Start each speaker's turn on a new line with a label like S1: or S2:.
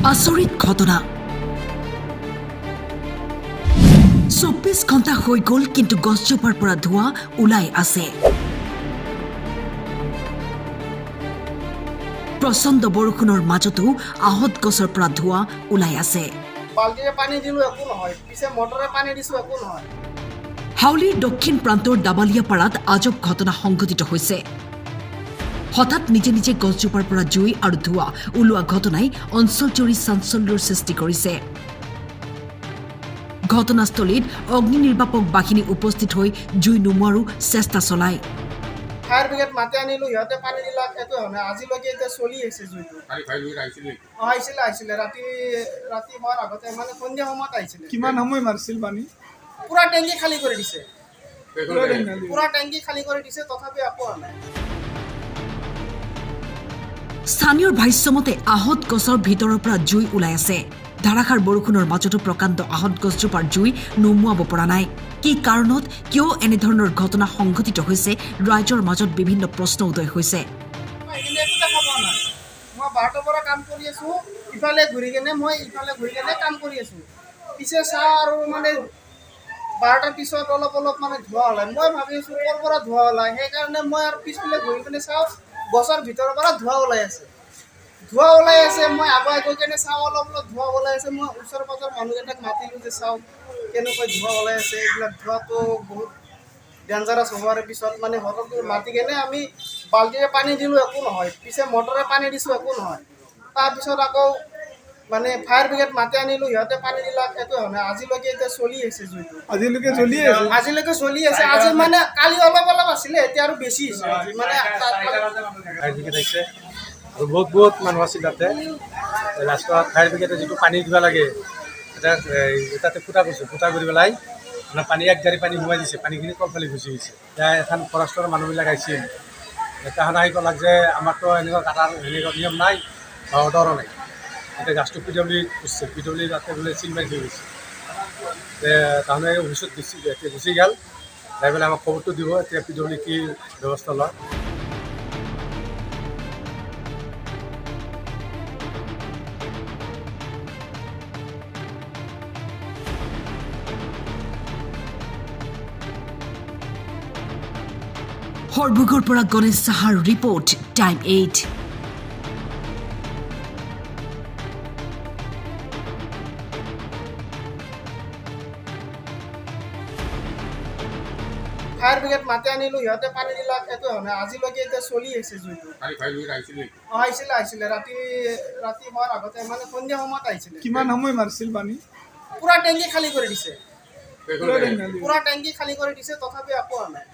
S1: আচৰিত ঘটনা ২৪ ঘণ্টা হৈ গ'ল কিন্তু গছজোপাৰ পৰা ধোঁৱা ওলাই আছে প্ৰচণ্ড বৰষুণৰ মাজতো আহত গছৰ পৰা ধোঁৱা ওলাই আছে
S2: বালতিৰে পানী দিলো একো নহয় পিছে মটৰে পানী দিছো একো নহয়
S1: হাউলিৰ দক্ষিণ প্ৰান্তৰ দাবালিয়াপাৰাত আজব ঘটনা সংঘটিত হৈছে হঠাৎ নিজে নিজে গছজোপাৰ পৰা জুই আৰু ধোঁৱা ওলোৱা ঘটনাই অঞ্চলজুৰি চাঞ্চল্যৰ সৃষ্টি কৰিছে ঘটনাস্থলীত অগ্নি নিৰ্বাপক বাহিনী উপস্থিত হৈ জুই নুমুৱাৰো চেষ্টা চলায়
S2: ফায়াৰ ব্ৰিগেড মাতি আনিলো সিহঁতে পানী দিলা একো হোৱা নাই আজিলৈকে এতিয়া চলি আছে জুইটো আহিছিলে ৰাতি হোৱাৰ আগতে মানে সন্ধিয়া সময়ত আহিছিলে
S3: কিমান সময় মাৰিছিল পানী
S2: পুৰা টেংকি খালী কৰি দিছে তথাপি একো হোৱা নাই
S1: স্থানীয়ৰ ভাষ্যমতে আহত গছৰ ভিতৰৰ পৰা জুই ওলাই আছে ধাৰাসাৰ বৰষুণৰ মাজতো প্ৰকাণ্ড আহত গছজোপাৰ জুই নুমুৱাব পৰা নাই কি কাৰণত কিয় এনেধৰণৰ ঘটনা সংঘটিত হৈছে ৰাইজৰ মাজত বিভিন্ন প্ৰশ্ন উদয় হৈছে
S2: মই 12টাৰ পৰা কাম কৰি আছো ইফালে ঘূৰি কেনে কাম কৰি আছো পিছে চাওঁ আৰু মানে 12টাৰ পিছত অলপ মানে ধোঁৱা ওলাই মই ভাবি আছো ক'ৰ পৰা ধোঁৱা ওলাই সেইকাৰণে মই আৰু পিছফালে ঘূৰি কেনে চাওঁ গছৰ ভিতৰৰ পৰা ধোঁৱা ওলাই আছে মই আগুৱাই গৈ কেনে চাওঁ অলপ ধোঁৱা ওলাই আছে মই ওচৰ পাজৰ মানুহকেইটাক মাতিলোঁ যে চাওঁ কেনেকৈ ধোঁৱা ওলাই আছে এইবিলাক ধোঁৱাটো বহুত ডেঞ্জাৰাছ হোৱাৰ পিছত মানে হঠাৎ মাতি কেনে আমি বাল্টিৰে পানী দিলোঁ একো নহয় পিছে মটৰে পানী দিছোঁ একো নহয় তাৰপিছত আকৌ মানে ফায়াৰ ব্ৰিগেড মাতি আনিলোঁ সিহঁতে পানী দিলা একো হোৱা নাই আজিলৈকে এতিয়া চলি আছে জুইটো আজিলৈকে চলি আছে আজি মানে কালি অলপ আছিলে এতিয়া আৰু বেছি হৈছে আজি মানে
S4: আৰু বহুত মানুহ আছিল তাতে লাষ্টত ফায়াৰ ব্ৰিগেডে যিটো পানী দিব লাগে তাতে ফুটা কৰি পেলাই মানে পানী এক গাড়ী পানী সোমাই দিছে পানীখিনি তলফালে গুচি গৈছে এতিয়া এখন ফৰেষ্টৰ মানুহবিলাক আহিছিল তাহাঁতে আহি ক'লাক যে আমাৰতো এনেকুৱা কাটাৰ এনেকুৱা নিয়ম নাই বা অৰ্ডাৰো নাই এতিয়া গাছটো পিডব্লিউ তাতে বোলে চিল মাৰি থৈ গৈছে তাহাঁতে অফিচত গুচি গ'ল যাই পেলাই আমাক খবৰটো দিব এতিয়া পিডব্লিউ কি ব্যৱস্থা লয়
S1: হৰভোগৰ পৰা গণেশ সাহাৰ ৰিপৰ্ট টাইম 8
S2: ফায়াৰ ব্ৰিগেড মাতি আনিলোঁ সিহঁতে পানী দিলা একো হোৱা নাই আজিলৈকে এতিয়া চলি আছে জুইটো আহিছিলে ৰাতি হোৱাৰ আগতে মানে সন্ধিয়া সময়ত আহিছিলে
S3: কিমান সময় মাৰিছিল পানী
S2: পুৰা টেংকি খালী কৰি দিছে তথাপি একো হোৱা নাই